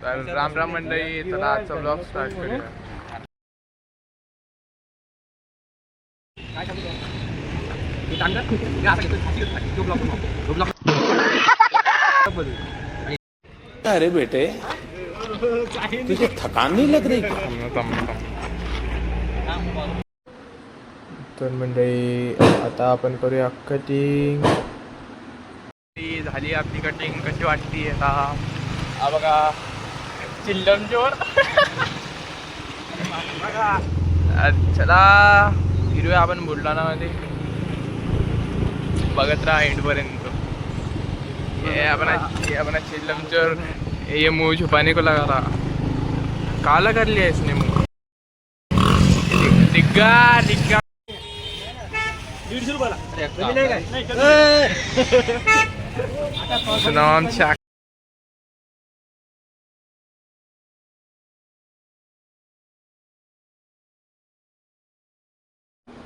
तर राम राम मंडळी, चला आजचा ब्लॉग स्टार्ट करूया. अरे बेटे तुझे थकान नहीं लग रही? तर मंडळी आता आपण करूया कटिंग. झाली आपली कटिंग. कशी वाटती आता हा बघा चिल्ड्रन जोर. चला फिरूया आपण बुलढाणामध्ये. बघत राहा एंडपर्यंत. ये अपना चिल्ड्रन जोर. ये मुंह छुपाने को लगा रहा. काला कर लिया इसने मुंह. डिग्गा डिग्गा 150 रुपयाला सुनाम शाक.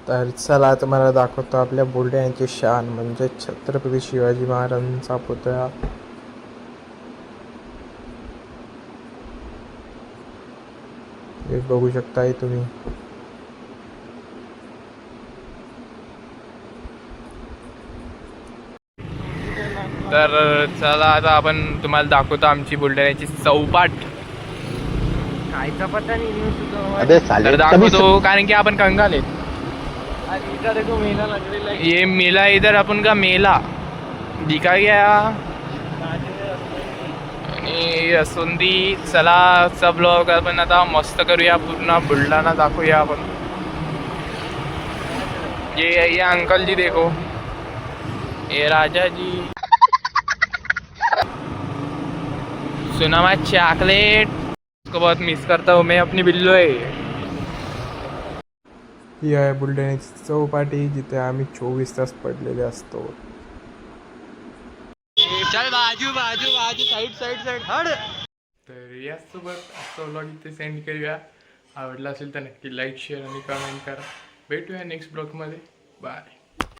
तर चला तुम्हाला दाखवतो आपल्या बुलढाण्याची शान म्हणजे छत्रपती शिवाजी महाराजांचा पुतळा. हे बघू शकताय तुम्ही. तर चला आता आपण तुम्हाला दाखवतो आमची बुलढाण्याची चौपाट. खायचा पत्ता नाही. अबे साले तर दाखवतो कारण की आपण कंगाल आहेत. इधर देखो मेला लग रहा है. ये मेला इधर अपन का मेला दिखा गया. आणि रसुंदी. चला सब लोग आपण आता मस्त करूया. पूर्ण बुलढाणा दाखवूया आपण. ये अंकल जी देखो. ये राजा जी. सुनामा चॉकलेट. उसको बहुत मिस करता हूँ मैं अपनी बिल्लो है. ही आहे बुलढाण्याची चौपाटी जिथे आम्ही 24 तास पडलेले असतो. चल बाजू बाजू बाजू साइड साइड साइड हड. तर याचसोबत आजचा व्लॉग इथे सेंड करूया. आवडला असेल तर नक्की लाईक शेअर आणि कमेंट करा. भेटूया नेक्स्ट ब्लॉगमध्ये. बाय.